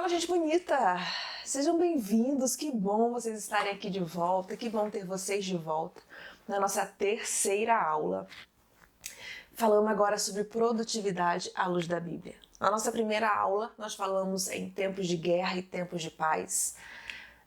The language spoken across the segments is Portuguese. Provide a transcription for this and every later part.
Fala, gente bonita! Sejam bem-vindos, que bom vocês estarem aqui de volta, que bom ter vocês de volta na nossa terceira aula. Falando agora sobre produtividade à luz da Bíblia. Na nossa primeira aula, nós falamos em tempos de guerra e tempos de paz.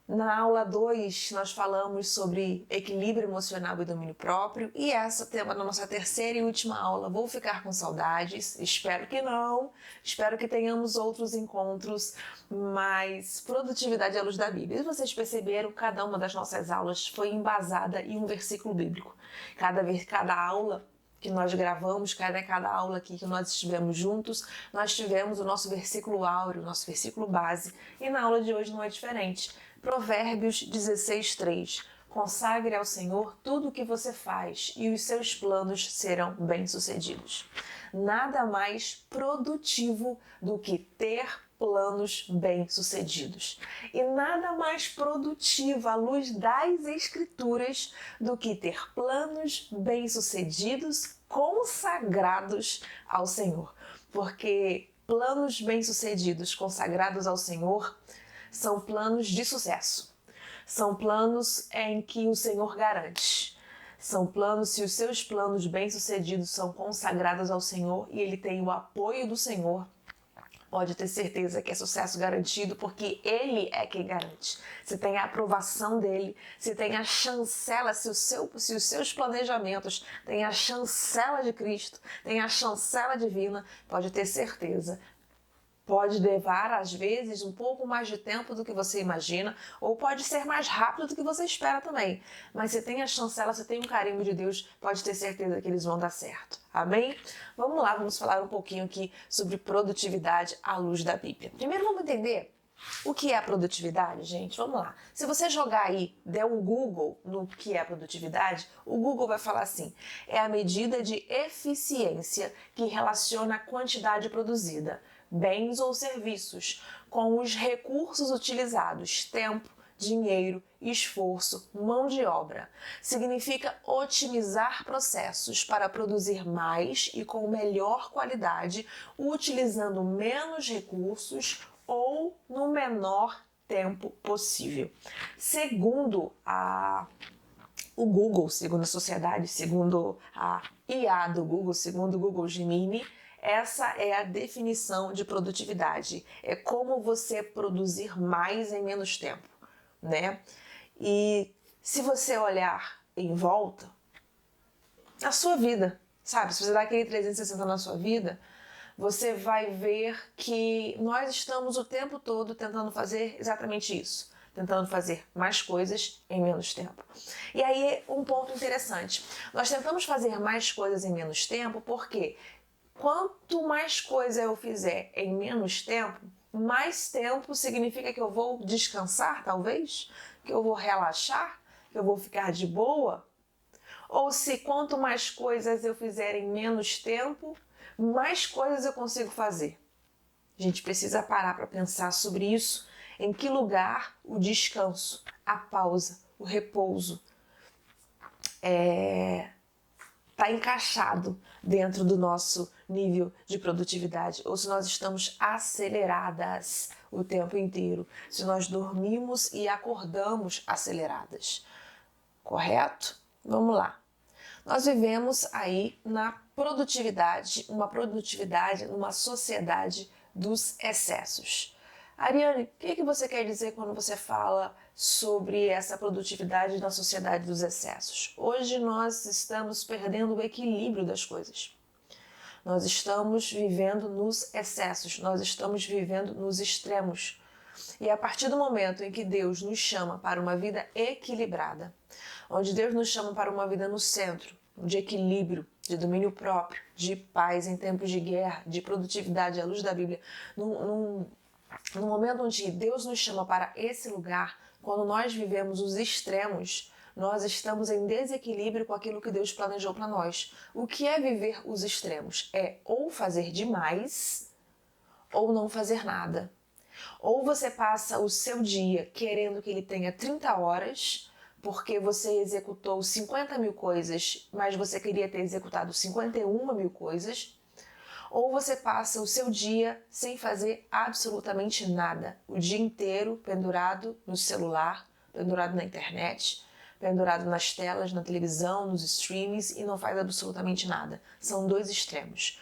Na aula 2, nós falamos sobre equilíbrio emocional e domínio próprio. E essa é o tema da nossa terceira e última aula. Vou ficar com saudades? Espero que não. Espero que tenhamos outros encontros, mas produtividade à luz da Bíblia. E vocês perceberam, cada uma das nossas aulas foi embasada em um versículo bíblico. Cada aula que nós gravamos, cada aula aqui que nós estivemos juntos, nós tivemos o nosso versículo áureo, o nosso versículo base. E na aula de hoje não é diferente. Provérbios 16:3. Consagre ao Senhor tudo o que você faz e os seus planos serão bem-sucedidos. Nada mais produtivo do que ter planos bem-sucedidos. E nada mais produtivo à luz das Escrituras do que ter planos bem-sucedidos consagrados ao Senhor. Porque planos bem-sucedidos consagrados ao Senhor são planos de sucesso. São planos em que o Senhor garante. São planos, se os seus planos bem-sucedidos são consagrados ao Senhor e ele tem o apoio do Senhor, pode ter certeza que é sucesso garantido, porque Ele é quem garante. Se tem a aprovação dEle, se tem a chancela, se os seus planejamentos têm a chancela de Cristo, tem a chancela divina, pode ter certeza. Pode levar, às vezes, um pouco mais de tempo do que você imagina, ou pode ser mais rápido do que você espera também. Mas se tem a chancela, se tem um carimbo de Deus, pode ter certeza que eles vão dar certo. Amém? Vamos lá, vamos falar um pouquinho aqui sobre produtividade à luz da Bíblia. Primeiro vamos entender o que é a produtividade, gente. Vamos lá. Se você jogar aí, der um Google no que é a produtividade, o Google vai falar assim: é a medida de eficiência que relaciona a quantidade produzida, bens ou serviços, com os recursos utilizados, tempo, dinheiro, esforço, mão de obra. Significa otimizar processos para produzir mais e com melhor qualidade, utilizando menos recursos ou no menor tempo possível. Segundo o Google, segundo a sociedade, segundo a IA do Google, segundo o Google Gemini, essa é a definição de produtividade. É como você produzir mais em menos tempo, né? E se você olhar em volta, na sua vida, sabe? Se você dá aquele 360 na sua vida, você vai ver que nós estamos o tempo todo tentando fazer exatamente isso. Tentando fazer mais coisas em menos tempo. E aí, um ponto interessante. Nós tentamos fazer mais coisas em menos tempo porque quanto mais coisa eu fizer em menos tempo, mais tempo significa que eu vou descansar, talvez? Que eu vou relaxar? Que eu vou ficar de boa? Ou se quanto mais coisas eu fizer em menos tempo, mais coisas eu consigo fazer? A gente precisa parar para pensar sobre isso. Em que lugar o descanso, a pausa, o repouso está encaixado dentro do nosso nível de produtividade, ou se nós estamos aceleradas o tempo inteiro, se nós dormimos e acordamos aceleradas, correto? Vamos lá. Nós vivemos aí na produtividade, numa sociedade dos excessos. Ariane, o que você quer dizer quando você fala sobre essa produtividade na sociedade dos excessos? Hoje nós estamos perdendo o equilíbrio das coisas. Nós estamos vivendo nos excessos, nós estamos vivendo nos extremos. E a partir do momento em que Deus nos chama para uma vida equilibrada, onde Deus nos chama para uma vida no centro, de equilíbrio, de domínio próprio, de paz em tempos de guerra, de produtividade à luz da Bíblia, no momento onde Deus nos chama para esse lugar, quando nós vivemos os extremos, nós estamos em desequilíbrio com aquilo que Deus planejou para nós. O que é viver os extremos? É ou fazer demais ou não fazer nada. Ou você passa o seu dia querendo que ele tenha 30 horas, porque você executou 50 mil coisas, mas você queria ter executado 51 mil coisas. ou você passa o seu dia sem fazer absolutamente nada, o dia inteiro pendurado no celular, pendurado na internet, pendurado nas telas, na televisão, nos streamings e não faz absolutamente nada. São dois extremos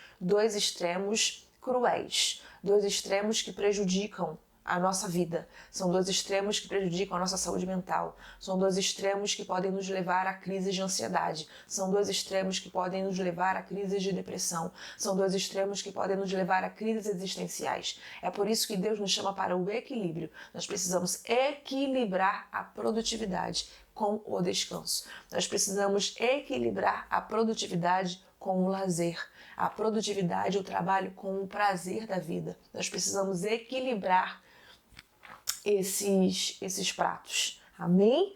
cruéis, dois extremos que prejudicam a nossa vida. São dois extremos que prejudicam a nossa saúde mental. São dois extremos que podem nos levar a crises de ansiedade. São dois extremos que podem nos levar a crises de depressão. São dois extremos que podem nos levar a crises existenciais. É por isso que Deus nos chama para o equilíbrio. Nós precisamos equilibrar a produtividade com o descanso. Nós precisamos equilibrar a produtividade com o lazer. A produtividade, o trabalho com o prazer da vida. Nós precisamos equilibrar esses pratos. Amém?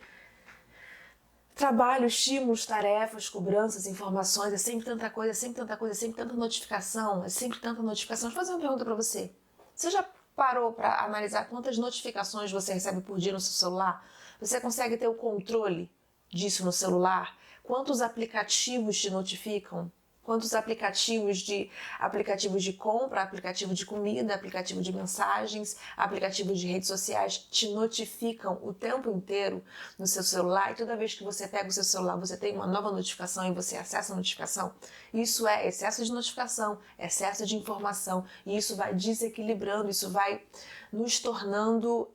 Trabalho, estímulos, tarefas, cobranças, informações, é sempre tanta coisa, é sempre tanta coisa, é sempre tanta notificação, é sempre tanta notificação. Deixa eu fazer uma pergunta para você. Você já parou para analisar quantas notificações você recebe por dia no seu celular? Você consegue ter o controle disso no celular? Quantos aplicativos te notificam? Quantos aplicativos de compra, aplicativo de comida, aplicativo de mensagens, aplicativos de redes sociais te notificam o tempo inteiro no seu celular? E toda vez que você pega o seu celular, você tem uma nova notificação e você acessa a notificação. Isso é excesso de notificação, excesso de informação. E isso vai desequilibrando, isso vai nos tornando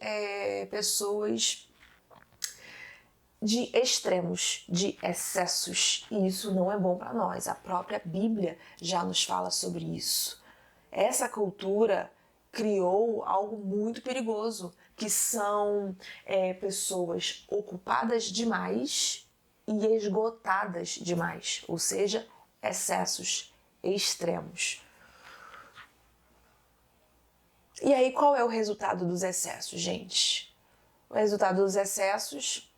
pessoas de extremos, de excessos, e isso não é bom para nós. A própria Bíblia já nos fala sobre isso. Essa cultura criou algo muito perigoso, que são pessoas ocupadas demais e esgotadas demais, ou seja, excessos extremos. E aí, qual é o resultado dos excessos, gente? O resultado dos excessos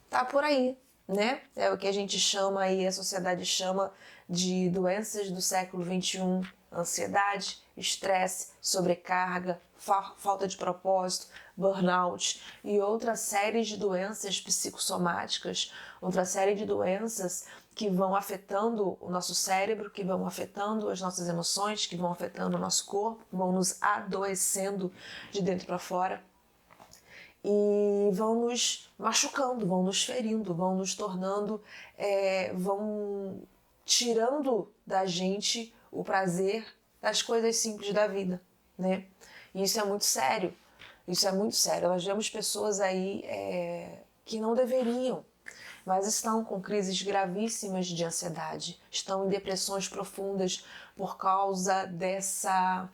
tá por aí, né? É o que a gente chama aí, a sociedade chama de doenças do século XXI, ansiedade, estresse, sobrecarga, falta de propósito, burnout e outra série de doenças psicossomáticas, outra série de doenças que vão afetando o nosso cérebro, que vão afetando as nossas emoções, que vão afetando o nosso corpo, vão nos adoecendo de dentro para fora. E vão nos machucando, vão nos ferindo, vão nos tornando, vão tirando da gente o prazer das coisas simples da vida, né? E isso é muito sério, isso é muito sério. Nós vemos pessoas aí que não deveriam, mas estão com crises gravíssimas de ansiedade, estão em depressões profundas por causa dessa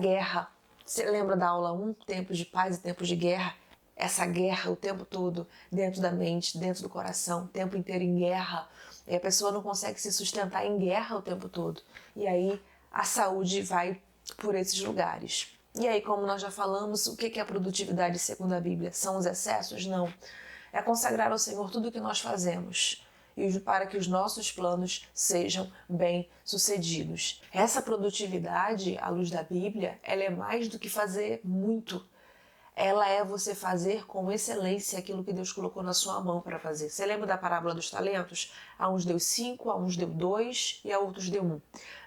guerra. Você lembra da aula 1, tempos de paz e tempos de guerra? Essa guerra o tempo todo, dentro da mente, dentro do coração, o tempo inteiro em guerra. E a pessoa não consegue se sustentar em guerra o tempo todo. E aí a saúde vai por esses lugares. E aí, como nós já falamos, o que é a produtividade segundo a Bíblia? São os excessos? Não. É consagrar ao Senhor tudo o que nós fazemos e para que os nossos planos sejam bem-sucedidos. Essa produtividade, à luz da Bíblia, ela é mais do que fazer muito. Ela é você fazer com excelência aquilo que Deus colocou na sua mão para fazer. Você lembra da parábola dos talentos? A uns deu 5, a uns deu 2 e a outros deu 1.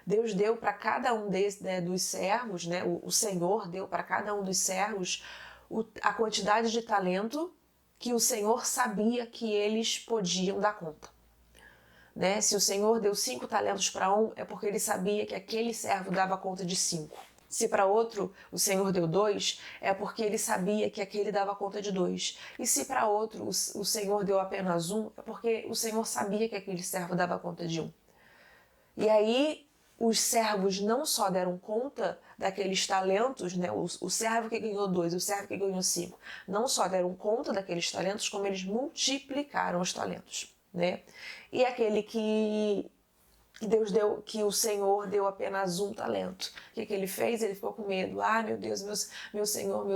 Deus deu para cada um dos servos, né? O Senhor deu para cada um dos servos a quantidade de talento que o Senhor sabia que eles podiam dar conta. Né? Se o Senhor deu 5 talentos para um, é porque ele sabia que aquele servo dava conta de 5. Se para outro o Senhor deu 2, é porque ele sabia que aquele dava conta de 2. E se para outro o Senhor deu apenas 1, é porque o Senhor sabia que aquele servo dava conta de 1. E aí os servos não só deram conta daqueles talentos, né? O servo que ganhou 2, o servo que ganhou 5, não só deram conta daqueles talentos, como eles multiplicaram os talentos. Né? E aquele que o Senhor deu apenas 1 talento. O que ele fez? Ele ficou com medo. Ah, meu Deus, meu Senhor,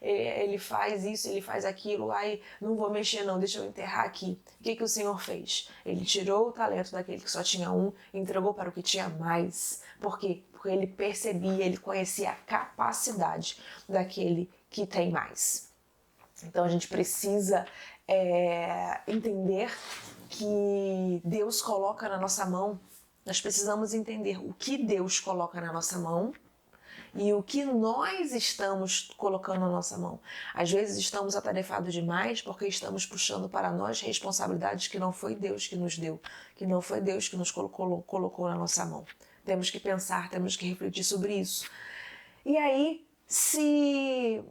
ele faz isso, ele faz aquilo. Ai, não vou mexer não, deixa eu enterrar aqui. O que o Senhor fez? Ele tirou o talento daquele que só tinha 1 e entregou para o que tinha mais. Por quê? Porque ele percebia, ele conhecia a capacidade daquele que tem mais. Então a gente precisa entender que Deus coloca na nossa mão Nós precisamos entender o que Deus coloca na nossa mão e o que nós estamos colocando na nossa mão. Às vezes estamos atarefados demais porque estamos puxando para nós responsabilidades que não foi Deus que nos deu, que não foi Deus que nos colocou na nossa mão. Temos que pensar, temos que refletir sobre isso. E aí, se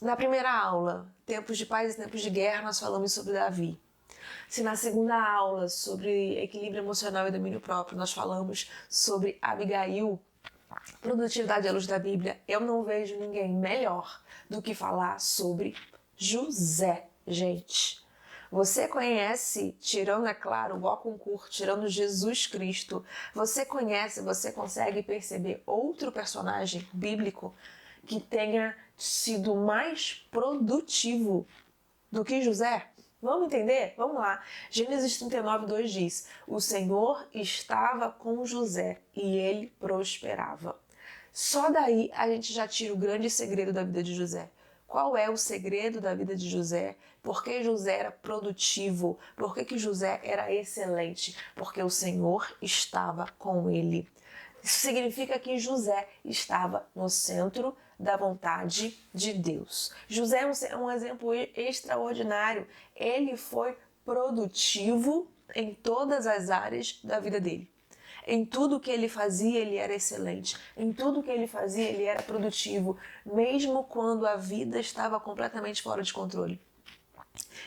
na primeira aula, tempos de paz e tempos de guerra, nós falamos sobre Davi. Se na segunda aula, sobre equilíbrio emocional e domínio próprio, nós falamos sobre Abigail, produtividade à luz da Bíblia, eu não vejo ninguém melhor do que falar sobre José, gente. Você conhece, tirando, é claro, o concurso, tirando Jesus Cristo, você conhece, você consegue perceber outro personagem bíblico que tenha sido mais produtivo do que José? Vamos entender? Vamos lá. Gênesis 39:2 diz: o Senhor estava com José e ele prosperava. Só daí a gente já tira o grande segredo da vida de José. Qual é o segredo da vida de José? Por que José era produtivo? Por que José era excelente? Porque o Senhor estava com ele. Isso significa que José estava no centro da vontade de Deus. José é um exemplo extraordinário. Ele foi produtivo em todas as áreas da vida dele. Em tudo que ele fazia, ele era excelente. Em tudo que ele fazia, ele era produtivo, mesmo quando a vida estava completamente fora de controle.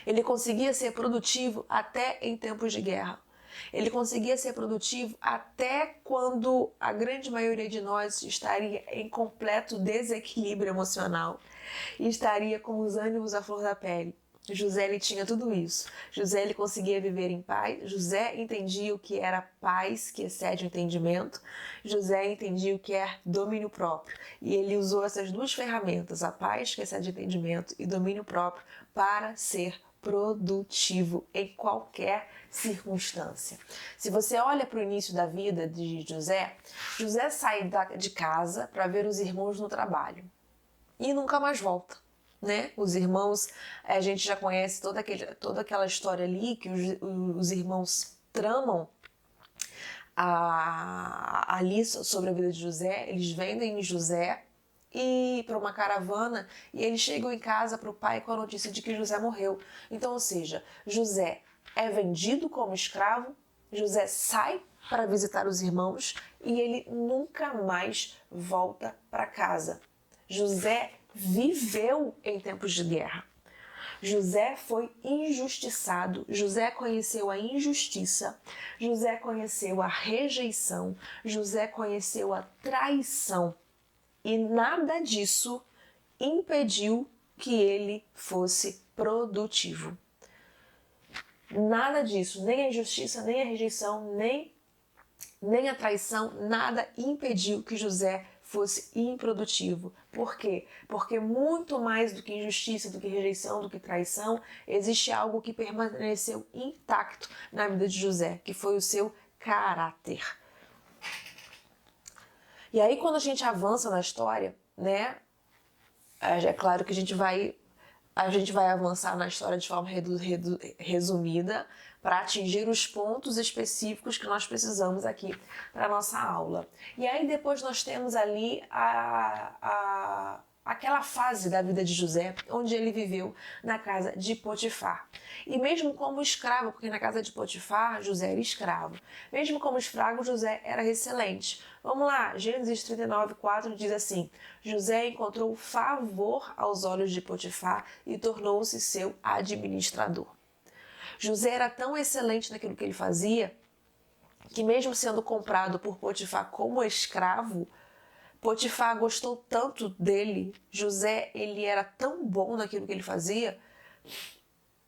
Ele conseguia ser produtivo até em tempos de guerra. Ele conseguia ser produtivo até quando a grande maioria de nós estaria em completo desequilíbrio emocional e estaria com os ânimos à flor da pele. José, ele tinha tudo isso. José, ele conseguia viver em paz. José entendia o que era paz, que excede o entendimento. José entendia o que é domínio próprio. E ele usou essas duas ferramentas, a paz, que excede o entendimento, e domínio próprio, para ser produtivo em qualquer circunstância. Se você olha para o início da vida de José, José sai de casa para ver os irmãos no trabalho e nunca mais volta. Né? Os irmãos, a gente já conhece toda aquela história ali que os irmãos tramam ali sobre a vida de José. Eles vendem José para uma caravana e eles chegam em casa para o pai com a notícia de que José morreu. Então, ou seja, José é vendido como escravo, José sai para visitar os irmãos e ele nunca mais volta para casa. José viveu em tempos de guerra. José foi injustiçado, José conheceu a injustiça, José conheceu a rejeição, José conheceu a traição. E nada disso impediu que ele fosse produtivo. Nada disso, nem a injustiça, nem a rejeição, nem a traição, nada impediu que José fosse improdutivo. Por quê? Porque muito mais do que injustiça, do que rejeição, do que traição, existe algo que permaneceu intacto na vida de José, que foi o seu caráter. E aí, quando a gente avança na história, né, é claro que a gente vai avançar na história de forma resumida para atingir os pontos específicos que nós precisamos aqui para a nossa aula. E aí depois nós temos ali aquela fase da vida de José, onde ele viveu na casa de Potifar. E mesmo como escravo, porque na casa de Potifar, José era escravo, mesmo como escravo, José era excelente. Vamos lá, Gênesis 39:4 diz assim: José encontrou favor aos olhos de Potifar e tornou-se seu administrador. José era tão excelente naquilo que ele fazia, que mesmo sendo comprado por Potifar como escravo, Potifar gostou tanto dele, José ele era tão bom naquilo que ele fazia,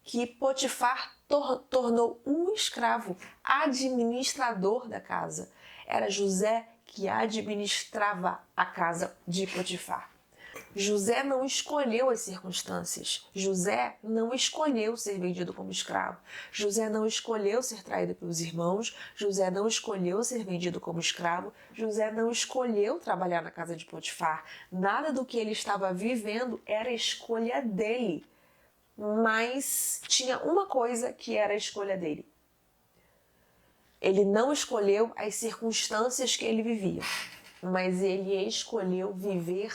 que Potifar tornou um escravo, administrador da casa. Era José que administrava a casa de Potifar. José não escolheu as circunstâncias. José não escolheu ser vendido como escravo. José não escolheu ser traído pelos irmãos. José não escolheu ser vendido como escravo. José não escolheu trabalhar na casa de Potifar. Nada do que ele estava vivendo era escolha dele. Mas tinha uma coisa que era a escolha dele: Ele não escolheu as circunstâncias que ele vivia, mas ele escolheu viver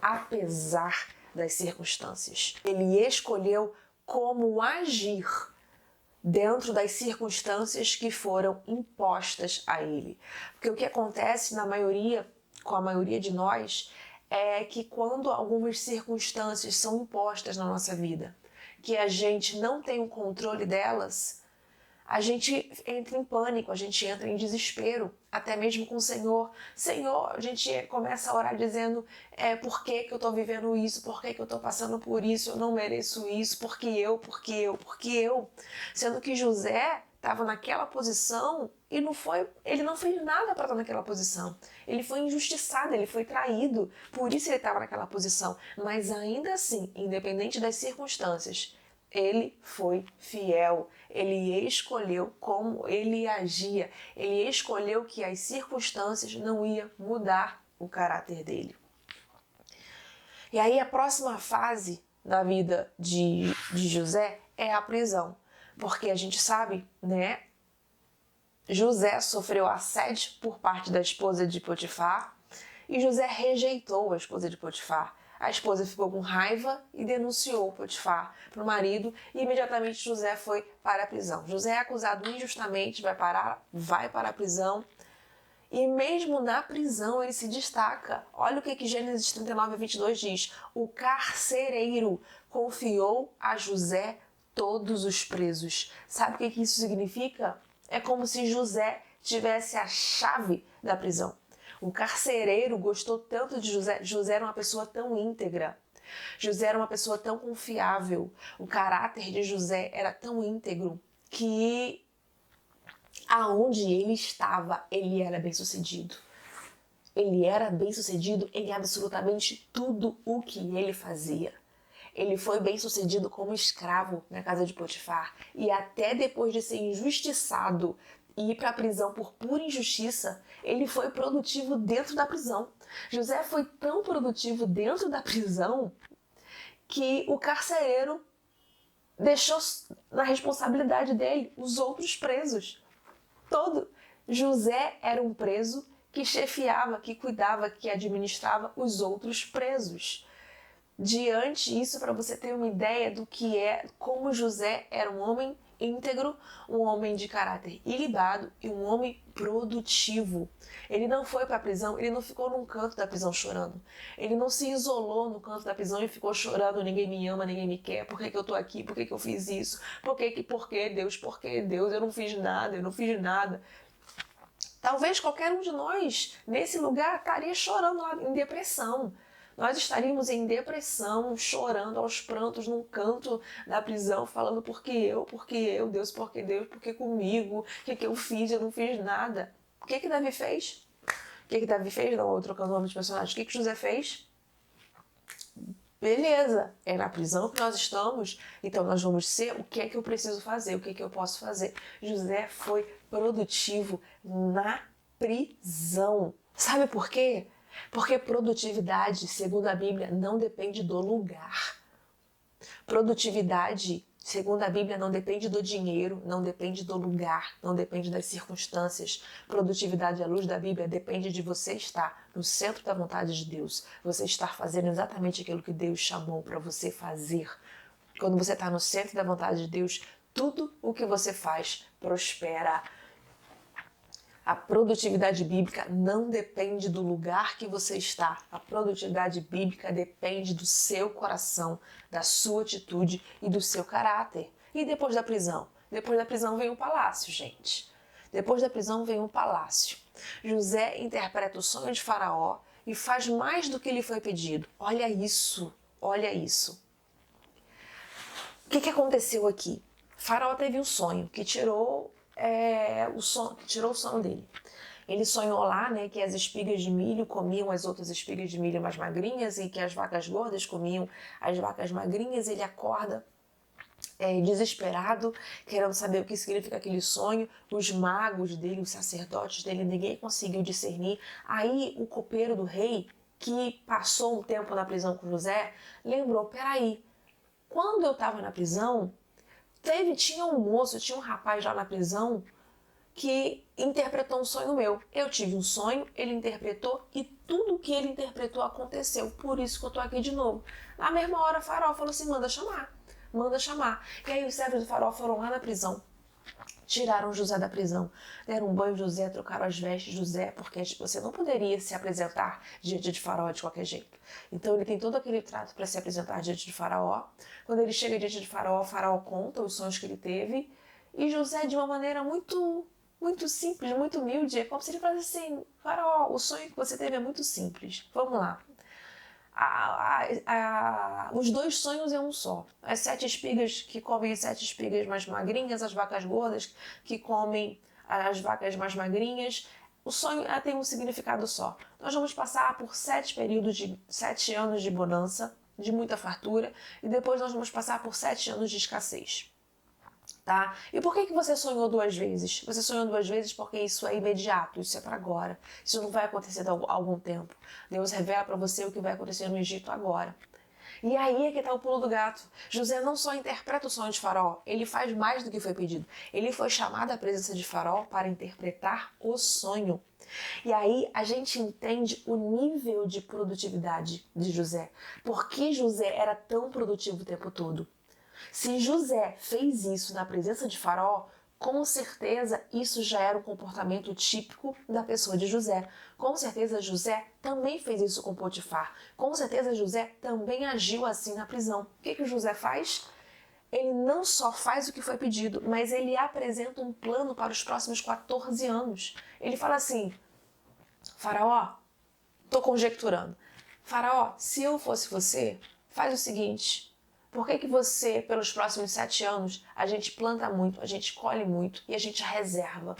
apesar das circunstâncias. Ele escolheu como agir dentro das circunstâncias que foram impostas a ele. Porque o que acontece com a maioria de nós, é que quando algumas circunstâncias são impostas na nossa vida, que a gente não tem o controle delas, a gente entra em pânico, a gente entra em desespero, até mesmo com o Senhor. Senhor, a gente começa a orar dizendo, por que eu estou vivendo isso? Por que eu estou passando por isso? Eu não mereço isso, porque eu. Sendo que José estava naquela posição e ele não fez nada para estar naquela posição. Ele foi injustiçado, ele foi traído, por isso ele estava naquela posição. Mas ainda assim, independente das circunstâncias, ele foi fiel, ele escolheu como ele agia, ele escolheu que as circunstâncias não iam mudar o caráter dele. E aí a próxima fase da vida de José é a prisão, porque a gente sabe, né, José sofreu assédio por parte da esposa de Potifar e José rejeitou a esposa de Potifar. A esposa ficou com raiva e denunciou Potifar para o marido e imediatamente José foi para a prisão. José é acusado injustamente, vai para a prisão e mesmo na prisão ele se destaca. Olha o que Gênesis 39:22 diz. O carcereiro confiou a José todos os presos. Sabe o que isso significa? É como se José tivesse a chave da prisão. O carcereiro gostou tanto de José. José era uma pessoa tão íntegra. José era uma pessoa tão confiável. O caráter de José era tão íntegro que aonde ele estava, ele era bem-sucedido. Ele era bem-sucedido em absolutamente tudo o que ele fazia. Ele foi bem-sucedido como escravo na casa de Potifar. E até depois de ser injustiçado e ir para a prisão por pura injustiça, ele foi produtivo dentro da prisão. José foi tão produtivo dentro da prisão que o carcereiro deixou na responsabilidade dele os outros presos. José era um preso que chefiava, que cuidava, que administrava os outros presos. Diante disso, para você ter uma ideia do que como José era um homem íntegro, um homem de caráter ilibado e um homem produtivo. Ele não foi para a prisão, ele não ficou num canto da prisão chorando. Ele não se isolou no canto da prisão e ficou chorando, ninguém me ama, ninguém me quer, por que eu tô aqui, por que eu fiz isso, por que Deus, eu não fiz nada. Talvez qualquer um de nós, nesse lugar, estaria chorando lá em depressão. Nós estaríamos em depressão, chorando aos prantos num canto da prisão, falando por que eu, Deus, por que comigo, o que eu fiz, eu não fiz nada. O que Davi fez? Davi fez? Não, eu trocando o nome de personagem. O que José fez? Beleza, é na prisão que nós estamos, então nós vamos ser o que é que eu preciso fazer, o que é que eu posso fazer. José foi produtivo na prisão. Sabe por quê? Porque produtividade, segundo a Bíblia, não depende do lugar. Produtividade, segundo a Bíblia, não depende do dinheiro, não depende do lugar, não depende das circunstâncias. Produtividade à luz da Bíblia depende de você estar no centro da vontade de Deus. Você estar fazendo exatamente aquilo que Deus chamou para você fazer. Quando você está no centro da vontade de Deus, tudo o que você faz prospera. A produtividade bíblica não depende do lugar que você está. A produtividade bíblica depende do seu coração, da sua atitude e do seu caráter. E depois da prisão? Depois da prisão vem o palácio, gente. Depois da prisão vem o palácio. José interpreta o sonho de Faraó e faz mais do que lhe foi pedido. Olha isso, olha isso. O que aconteceu aqui? Faraó teve um sonho que tirou o sono dele. Ele sonhou lá, né, que as espigas de milho comiam as outras espigas de milho mais magrinhas e que as vacas gordas comiam as vacas magrinhas. Ele acorda desesperado, querendo saber o que significa aquele sonho. Os magos dele, os sacerdotes dele, ninguém conseguiu discernir. Aí o copeiro do rei, que passou um tempo na prisão com José, lembrou, peraí, quando eu estava na prisão, tinha um rapaz lá na prisão que interpretou um sonho meu. Eu tive um sonho, ele interpretou e tudo que ele interpretou aconteceu. Por isso que eu tô aqui de novo. Na mesma hora, o Faraó falou assim, manda chamar. Manda chamar. E aí os servos do Faraó foram lá na prisão. Tiraram José da prisão, deram um banho em José, trocaram as vestes de José, porque você não poderia se apresentar diante de Faraó de qualquer jeito. Então ele tem todo aquele trato para se apresentar diante de Faraó. Quando ele chega diante de Faraó, Faraó conta os sonhos que ele teve. E José, de uma maneira muito simples, muito humilde, é como se ele falasse assim, Faraó, o sonho que você teve é muito simples. Vamos lá. Os dois sonhos é um só. As 7 espigas que comem as 7 espigas mais magrinhas, as vacas gordas que comem as vacas mais magrinhas. O sonho tem um significado só. Nós vamos passar por 7 períodos de 7 anos de bonança, de muita fartura, e depois nós vamos passar por 7 anos de escassez. Tá? E por que você sonhou 2 vezes? Você sonhou 2 vezes porque isso é imediato, isso é para agora. Isso não vai acontecer há algum tempo. Deus revela para você o que vai acontecer no Egito agora. E aí é que está o pulo do gato. José não só interpreta o sonho de Faraó, ele faz mais do que foi pedido. Ele foi chamado à presença de Faraó para interpretar o sonho. E aí a gente entende o nível de produtividade de José. Por que José era tão produtivo o tempo todo? Se José fez isso na presença de Faraó, com certeza isso já era um comportamento típico da pessoa de José. Com certeza José também fez isso com Potifar. Com certeza José também agiu assim na prisão. O que José faz? Ele não só faz o que foi pedido, mas ele apresenta um plano para os próximos 14 anos. Ele fala assim, Faraó, estou conjecturando. Faraó, se eu fosse você, faz o seguinte... Por que você, pelos próximos 7 anos, a gente planta muito, a gente colhe muito e a gente reserva?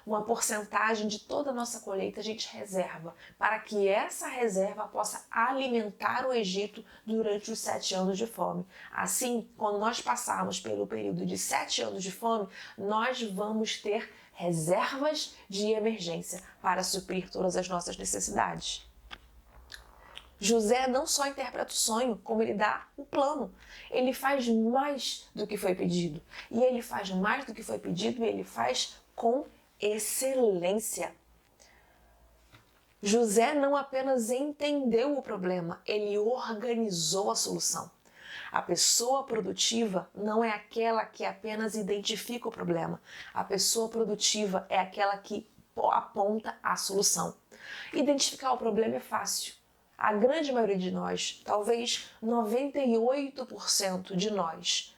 Uma porcentagem de toda a nossa colheita a gente reserva, para que essa reserva possa alimentar o Egito durante os 7 anos de fome. Assim, quando nós passarmos pelo período de 7 anos de fome, nós vamos ter reservas de emergência para suprir todas as nossas necessidades. José não só interpreta o sonho, como ele dá o plano. Ele faz mais do que foi pedido. E ele faz mais do que foi pedido e ele faz com excelência. José não apenas entendeu o problema, ele organizou a solução. A pessoa produtiva não é aquela que apenas identifica o problema. A pessoa produtiva é aquela que aponta a solução. Identificar o problema é fácil. A grande maioria de nós, talvez 98% de nós,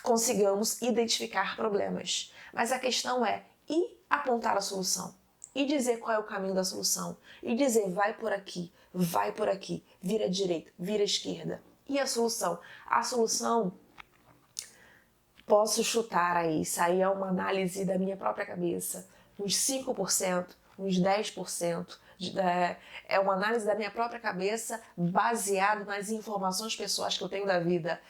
consigamos identificar problemas. Mas a questão é e apontar a solução, e dizer qual é o caminho da solução, e dizer vai por aqui, vira à direita, vira à esquerda. E a solução? A solução, posso chutar aí, isso aí é uma análise da minha própria cabeça, uns 5%, uns 10%, é uma análise da minha própria cabeça baseado nas informações pessoais que eu tenho da vida.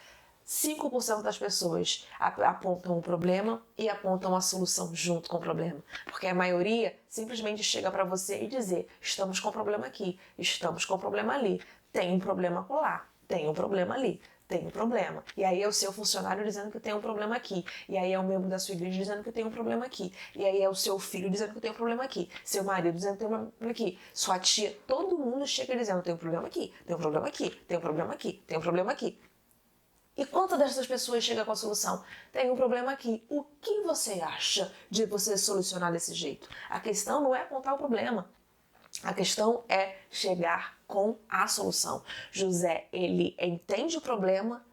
5% das pessoas apontam o problema e apontam a solução junto com o problema. Porque a maioria simplesmente chega para você e dizer, estamos com problema aqui, estamos com problema ali, tem um problema lá, tem um problema ali. Tem um problema. E aí é o seu funcionário dizendo que tem um problema aqui. E aí é o membro da sua igreja dizendo que tem um problema aqui. E aí é o seu filho dizendo que tem um problema aqui. Seu marido dizendo que tem um problema aqui. Sua tia, todo mundo chega dizendo tem um problema aqui, tem um problema aqui, tem um problema aqui, tem um problema aqui. E quantas dessas pessoas chegam com a solução? Tem um problema aqui. O que você acha de você solucionar desse jeito? A questão não é apontar o problema. A questão é chegar com a solução. José, ele entende o problema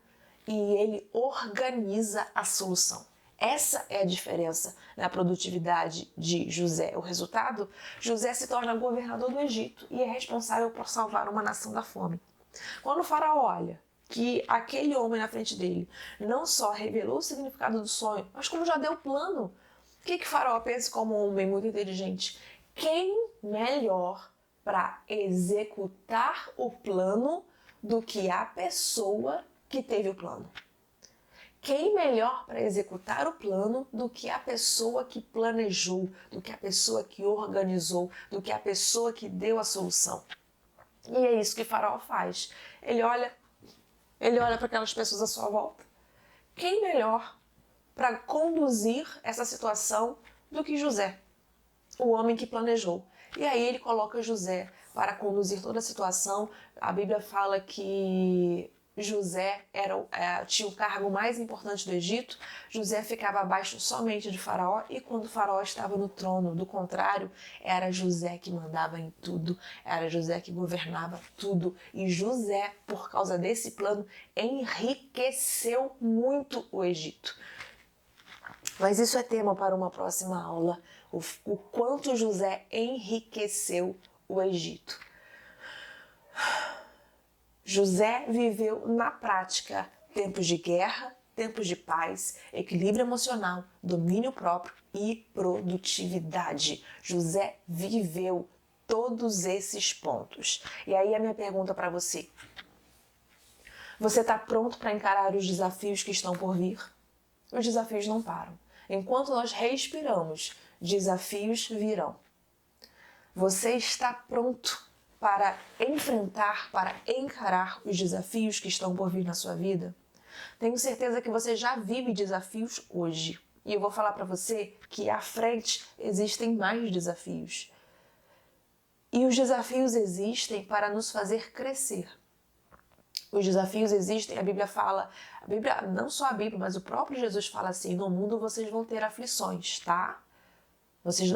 e ele organiza a solução. Essa é a diferença na produtividade de José. O resultado? José se torna governador do Egito e é responsável por salvar uma nação da fome. Quando o faraó olha que aquele homem na frente dele não só revelou o significado do sonho, mas como já deu o plano, o que o faraó pensa como um homem muito inteligente? Quem melhor para executar o plano do que a pessoa que teve o plano? Quem melhor para executar o plano do que a pessoa que planejou, do que a pessoa que organizou, do que a pessoa que deu a solução? E é isso que o faraó faz. Ele olha para aquelas pessoas à sua volta. Quem melhor para conduzir essa situação do que José, o homem que planejou. E aí ele coloca José para conduzir toda a situação. A Bíblia fala que José tinha o cargo mais importante do Egito. José ficava abaixo somente de Faraó, e quando Faraó estava no trono, do contrário, era José que mandava em tudo, era José que governava tudo. E José, por causa desse plano, enriqueceu muito o Egito. Mas isso é tema para uma próxima aula, o quanto José enriqueceu o Egito. José viveu na prática tempos de guerra, tempos de paz, equilíbrio emocional, domínio próprio e produtividade. José viveu todos esses pontos. E aí a minha pergunta para você: você está pronto para encarar os desafios que estão por vir? Os desafios não param. Enquanto nós respiramos, desafios virão. Você está pronto para enfrentar, para encarar os desafios que estão por vir na sua vida? Tenho certeza que você já vive desafios hoje. E eu vou falar para você que à frente existem mais desafios. E os desafios existem para nos fazer crescer. Os desafios existem, a Bíblia fala, não só a Bíblia, mas o próprio Jesus fala assim: no mundo vocês vão ter aflições, tá?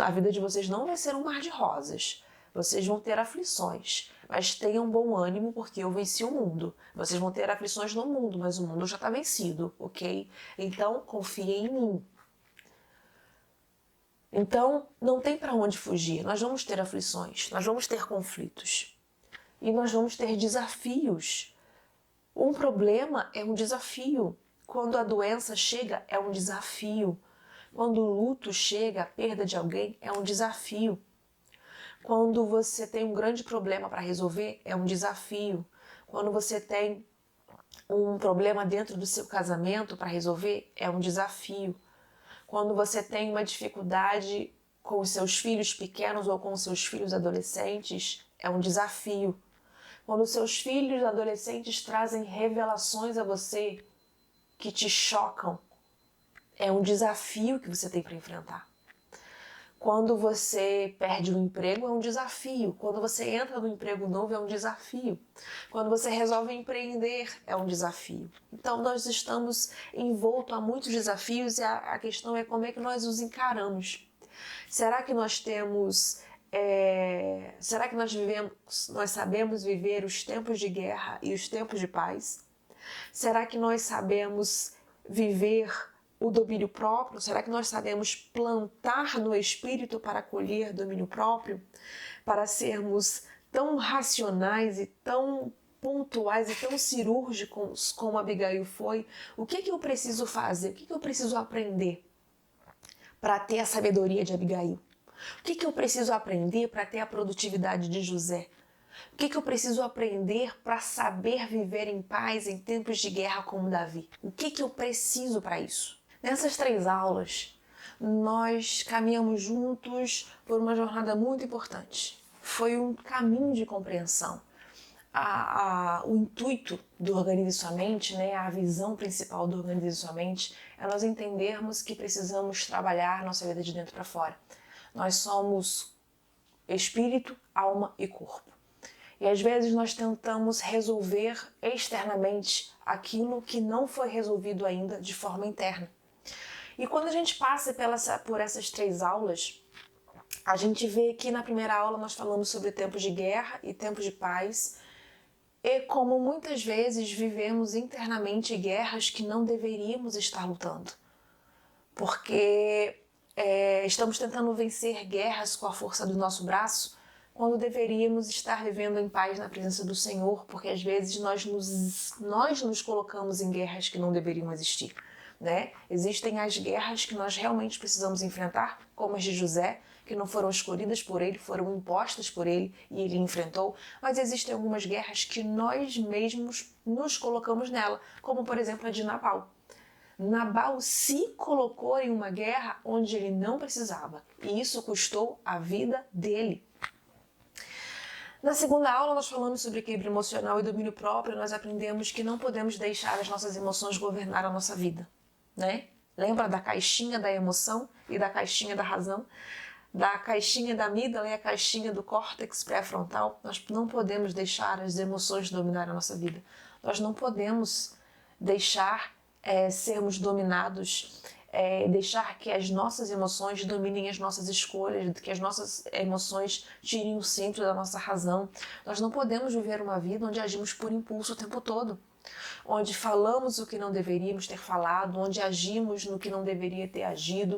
A vida de vocês não vai ser um mar de rosas. Vocês vão ter aflições, mas tenham bom ânimo porque eu venci o mundo. Vocês vão ter aflições no mundo, mas o mundo já está vencido, ok? Então, confiem em mim. Então, não tem para onde fugir. Nós vamos ter aflições, nós vamos ter conflitos e nós vamos ter desafios. Um problema é um desafio. Quando a doença chega, é um desafio. Quando o luto chega, a perda de alguém, é um desafio. Quando você tem um grande problema para resolver, é um desafio. Quando você tem um problema dentro do seu casamento para resolver, é um desafio. Quando você tem uma dificuldade com os seus filhos pequenos ou com os seus filhos adolescentes, é um desafio. Quando os seus filhos adolescentes trazem revelações a você que te chocam, é um desafio que você tem para enfrentar. Quando você perde um emprego, é um desafio. Quando você entra num emprego novo, é um desafio. Quando você resolve empreender, é um desafio. Então, nós estamos envoltos a muitos desafios e a questão é como é que nós os encaramos. Será que nós temos... será que nós sabemos viver os tempos de guerra e os tempos de paz? Será que nós sabemos viver o domínio próprio? Será que nós sabemos plantar no espírito para colher domínio próprio? Para sermos tão racionais e tão pontuais e tão cirúrgicos como Abigail foi? O que eu preciso fazer? O que eu preciso aprender para ter a sabedoria de Abigail? O que eu preciso aprender para ter a produtividade de José? O que eu preciso aprender para saber viver em paz em tempos de guerra como Davi? O que eu preciso para isso? Nessas 3 aulas, nós caminhamos juntos por uma jornada muito importante. Foi um caminho de compreensão. O intuito do Organize Sua Mente, né, a visão principal do Organize Sua Mente, é nós entendermos que precisamos trabalhar nossa vida de dentro para fora. Nós somos espírito, alma e corpo. E às vezes nós tentamos resolver externamente aquilo que não foi resolvido ainda de forma interna. E quando a gente passa por essas 3 aulas, a gente vê que na primeira aula nós falamos sobre tempos de guerra e tempos de paz, e como muitas vezes vivemos internamente guerras que não deveríamos estar lutando. Porque estamos tentando vencer guerras com a força do nosso braço, quando deveríamos estar vivendo em paz na presença do Senhor, porque às vezes nós nos colocamos em guerras que não deveriam existir. Né? Existem as guerras que nós realmente precisamos enfrentar, como as de José, que não foram escolhidas por ele, foram impostas por ele e ele enfrentou, mas existem algumas guerras que nós mesmos nos colocamos nela, como por exemplo a de Nabal. Nabal se colocou em uma guerra onde ele não precisava, e isso custou a vida dele. Na segunda aula nós falamos sobre equilíbrio emocional e domínio próprio, nós aprendemos que não podemos deixar as nossas emoções governar a nossa vida, né? Lembra da caixinha da emoção e da caixinha da razão? Da caixinha da amígdala e a caixinha do córtex pré-frontal? Nós não podemos deixar as emoções dominar a nossa vida. Nós não podemos deixar sermos dominados, deixar que as nossas emoções dominem as nossas escolhas, que as nossas emoções tirem o centro da nossa razão. Nós não podemos viver uma vida onde agimos por impulso o tempo todo, onde falamos o que não deveríamos ter falado, onde agimos no que não deveria ter agido,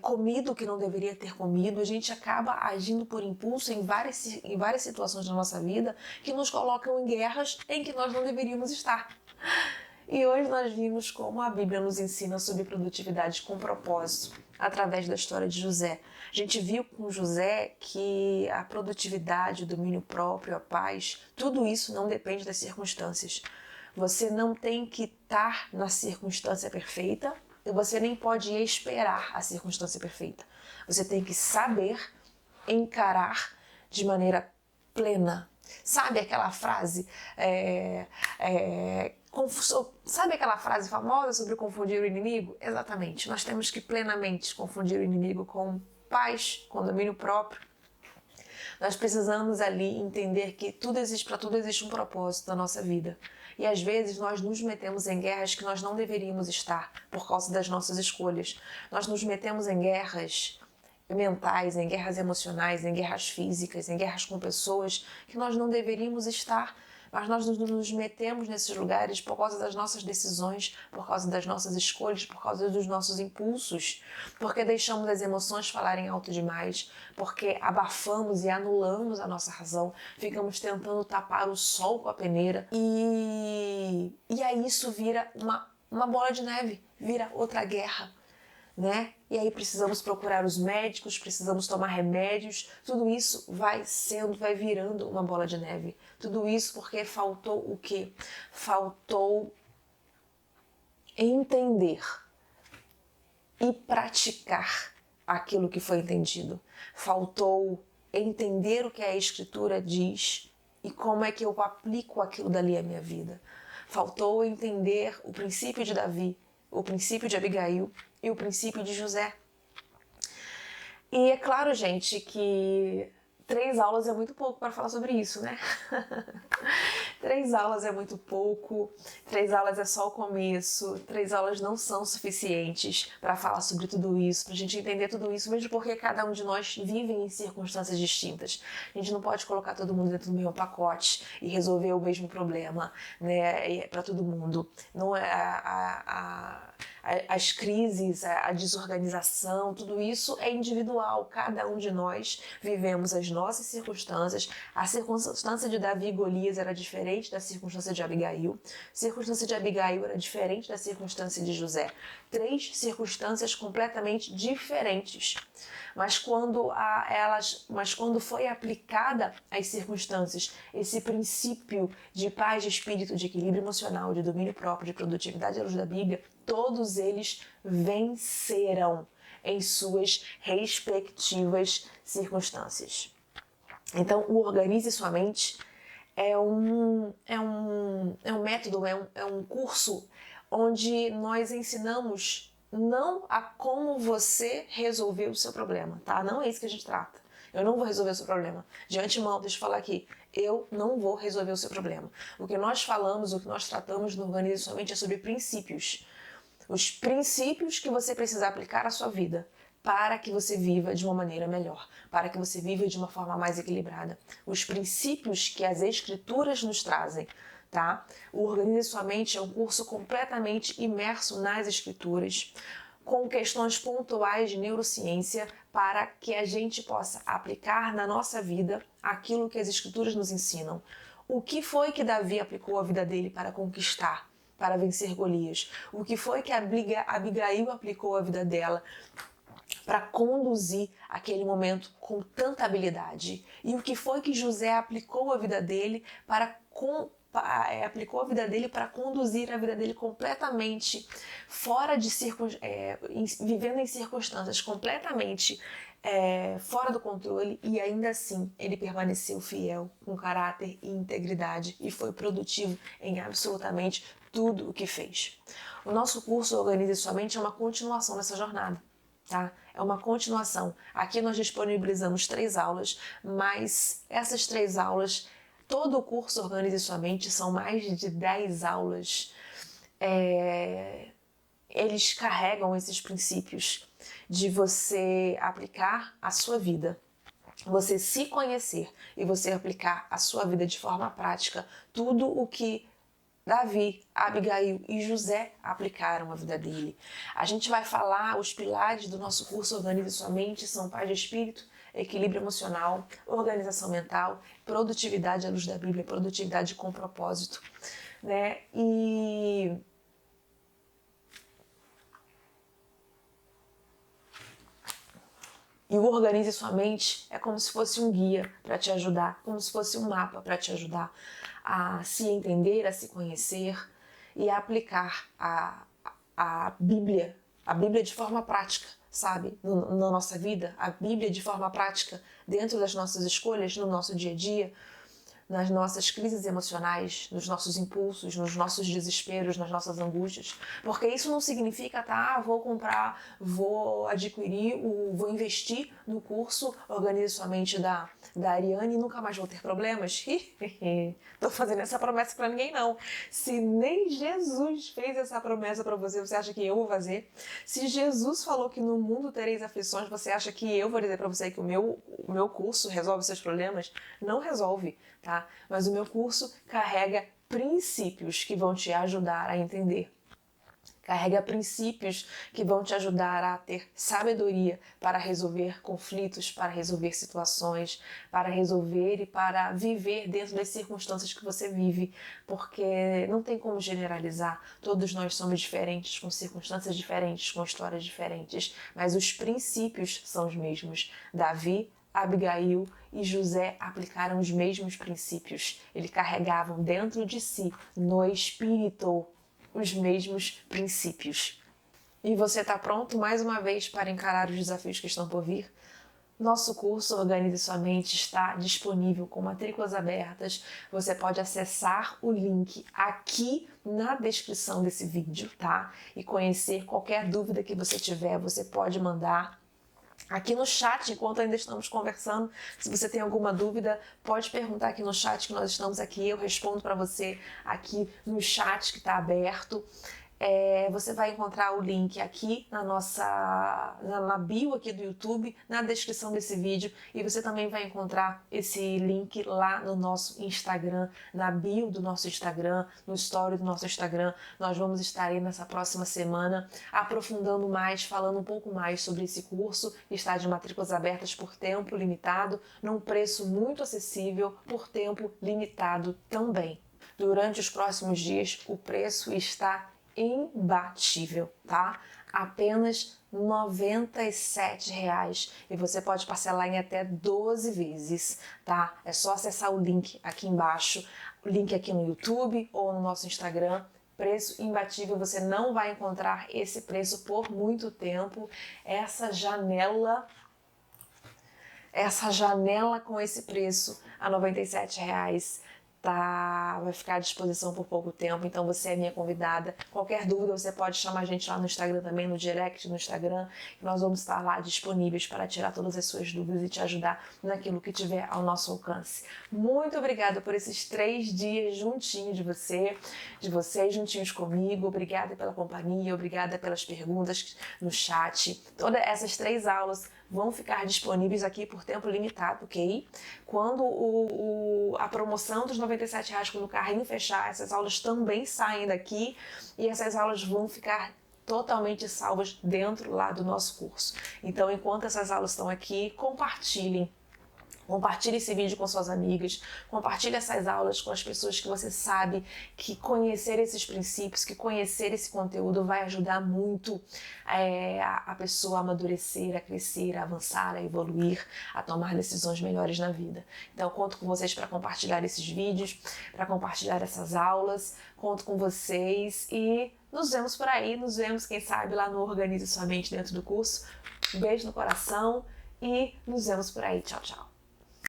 comido o que não deveria ter comido. A gente acaba agindo por impulso em várias situações da nossa vida que nos colocam em guerras em que nós não deveríamos estar. E hoje nós vimos como a Bíblia nos ensina sobre produtividade com propósito, através da história de José. A gente viu com José que a produtividade, o domínio próprio, a paz, tudo isso não depende das circunstâncias. Você não tem que estar na circunstância perfeita e você nem pode esperar a circunstância perfeita. Você tem que saber encarar de maneira plena. Sabe aquela frase sabe aquela frase famosa sobre confundir o inimigo? Exatamente. Nós temos que plenamente confundir o inimigo com paz, com domínio próprio. Nós precisamos ali entender que para tudo existe um propósito na nossa vida. E às vezes nós nos metemos em guerras que nós não deveríamos estar por causa das nossas escolhas. Nós nos metemos em guerras mentais, em guerras emocionais, em guerras físicas, em guerras com pessoas que nós não deveríamos estar. Mas nós nos metemos nesses lugares por causa das nossas decisões, por causa das nossas escolhas, por causa dos nossos impulsos, porque deixamos as emoções falarem alto demais, porque abafamos e anulamos a nossa razão, ficamos tentando tapar o sol com a peneira e aí isso vira uma bola de neve, vira outra guerra, né? E aí precisamos procurar os médicos, precisamos tomar remédios, tudo isso vai virando uma bola de neve. Tudo isso porque faltou o quê? Faltou entender e praticar aquilo que foi entendido. Faltou entender o que a Escritura diz e como é que eu aplico aquilo dali à minha vida. Faltou entender o princípio de Davi, o princípio de Abigail e o princípio de José. E é claro, gente, que 3 aulas é muito pouco para falar sobre isso, né? 3 aulas é muito pouco, 3 aulas é só o começo, 3 aulas não são suficientes para falar sobre tudo isso, para a gente entender tudo isso, mesmo porque cada um de nós vive em circunstâncias distintas. A gente não pode colocar todo mundo dentro do mesmo pacote e resolver o mesmo problema, né, para todo mundo. Não é as crises, a desorganização, tudo isso é individual. Cada um de nós vivemos as nossas circunstâncias. A circunstância de Davi e Golias era diferente da circunstância de Abigail. A circunstância de Abigail era diferente da circunstância de José. 3 circunstâncias completamente diferentes. Mas quando foi aplicada às circunstâncias esse princípio de paz de espírito, de equilíbrio emocional, de domínio próprio, de produtividade à luz da Bíblia, todos eles venceram em suas respectivas circunstâncias. Então, o Organize Sua Mente é um método, é um curso onde nós ensinamos não a como você resolver o seu problema, tá? Não é isso que a gente trata. Eu não vou resolver o seu problema. De antemão, deixa eu falar aqui, eu não vou resolver o seu problema. O que nós falamos, o que nós tratamos no Organize Sua Mente é sobre princípios. Os princípios que você precisa aplicar à sua vida para que você viva de uma maneira melhor, para que você viva de uma forma mais equilibrada. Os princípios que as Escrituras nos trazem, tá? O Organize Sua Mente é um curso completamente imerso nas Escrituras, com questões pontuais de neurociência para que a gente possa aplicar na nossa vida aquilo que as Escrituras nos ensinam. O que foi que Davi aplicou à vida dele para conquistar, para vencer Golias? O que foi que Abigail aplicou à vida dela para conduzir aquele momento com tanta habilidade? E o que foi que José aplicou à vida dele para conduzir a vida dele completamente fora de vivendo em circunstâncias completamente fora do controle, e ainda assim ele permaneceu fiel, com caráter e integridade, e foi produtivo em absolutamente tudo o que fez. O nosso curso Organize Sua Mente é uma continuação dessa jornada. Tá? É uma continuação. Aqui nós disponibilizamos 3 aulas, mas essas 3 aulas, todo o curso Organize Sua Mente, são mais de 10 aulas. Eles carregam esses princípios de você aplicar a sua vida, você se conhecer e você aplicar a sua vida de forma prática, tudo o que Davi, Abigail e José aplicaram a vida dele. A gente vai falar, os pilares do nosso curso Organize Sua Mente são paz de espírito, equilíbrio emocional, organização mental, produtividade à luz da Bíblia, produtividade com propósito, né? E o Organize Sua Mente é como se fosse um guia para te ajudar, como se fosse um mapa para te ajudar a se entender, a se conhecer e a aplicar a Bíblia de forma prática, sabe? Na nossa vida, a Bíblia de forma prática dentro das nossas escolhas, no nosso dia a dia, nas nossas crises emocionais, nos nossos impulsos, nos nossos desesperos, nas nossas angústias. Porque isso não significa, vou comprar, vou adquirir, vou investir no curso Organize Sua Mente da Ariane e nunca mais vou ter problemas. Tô fazendo essa promessa para ninguém, não. Se nem Jesus fez essa promessa para você, você acha que eu vou fazer? Se Jesus falou que no mundo tereis aflições, você acha que eu vou dizer para você que o meu curso resolve seus problemas? Não resolve, tá? Mas o meu curso carrega princípios que vão te ajudar a entender. Carrega princípios que vão te ajudar a ter sabedoria para resolver conflitos, para resolver situações, para resolver e para viver dentro das circunstâncias que você vive, porque não tem como generalizar. Todos nós somos diferentes, com circunstâncias diferentes, com histórias diferentes, mas os princípios são os mesmos. Davi, Abigail e José aplicaram os mesmos princípios. Eles carregavam dentro de si, no espírito, os mesmos princípios. E você está pronto mais uma vez para encarar os desafios que estão por vir? Nosso curso Organize Sua Mente está disponível com matrículas abertas. Você pode acessar o link aqui na descrição desse vídeo, tá? E conhecer qualquer dúvida que você tiver, você pode mandar aqui no chat, enquanto ainda estamos conversando. Se você tem alguma dúvida, pode perguntar aqui no chat que nós estamos aqui. Eu respondo para você aqui no chat que está aberto. Você vai encontrar o link aqui na bio aqui do YouTube, na descrição desse vídeo, e você também vai encontrar esse link lá no nosso Instagram, na bio do nosso Instagram, no story do nosso Instagram. Nós vamos estar aí nessa próxima semana aprofundando mais, falando um pouco mais sobre esse curso, que está de matrículas abertas por tempo limitado, num preço muito acessível, por tempo limitado também. Durante os próximos dias, o preço está imbatível, tá? Apenas R$ 97 e você pode parcelar em até 12 vezes, tá? É só acessar o link aqui embaixo, o link aqui no YouTube ou no nosso Instagram. Preço imbatível, você não vai encontrar esse preço por muito tempo. Essa janela com esse preço a R$ 97 vai ficar à disposição por pouco tempo, então você é minha convidada. Qualquer dúvida você pode chamar a gente lá no Instagram também, no direct no Instagram, que nós vamos estar lá disponíveis para tirar todas as suas dúvidas e te ajudar naquilo que tiver ao nosso alcance. Muito obrigada por esses 3 dias juntinho de vocês juntinhos comigo. Obrigada pela companhia, obrigada pelas perguntas no chat. Todas essas 3 aulas vão ficar disponíveis aqui por tempo limitado, ok? Quando a promoção dos R$ 97, quando o carrinho fechar, essas aulas também saem daqui e essas aulas vão ficar totalmente salvas dentro lá do nosso curso. Então, enquanto essas aulas estão aqui, compartilhe esse vídeo com suas amigas, compartilhe essas aulas com as pessoas que você sabe que conhecer esses princípios, que conhecer esse conteúdo vai ajudar muito a pessoa a amadurecer, a crescer, a avançar, a evoluir, a tomar decisões melhores na vida. Então, conto com vocês para compartilhar esses vídeos, para compartilhar essas aulas, conto com vocês e nos vemos por aí, quem sabe, lá no Organize Sua Mente dentro do curso. Um beijo no coração e nos vemos por aí. Tchau, tchau!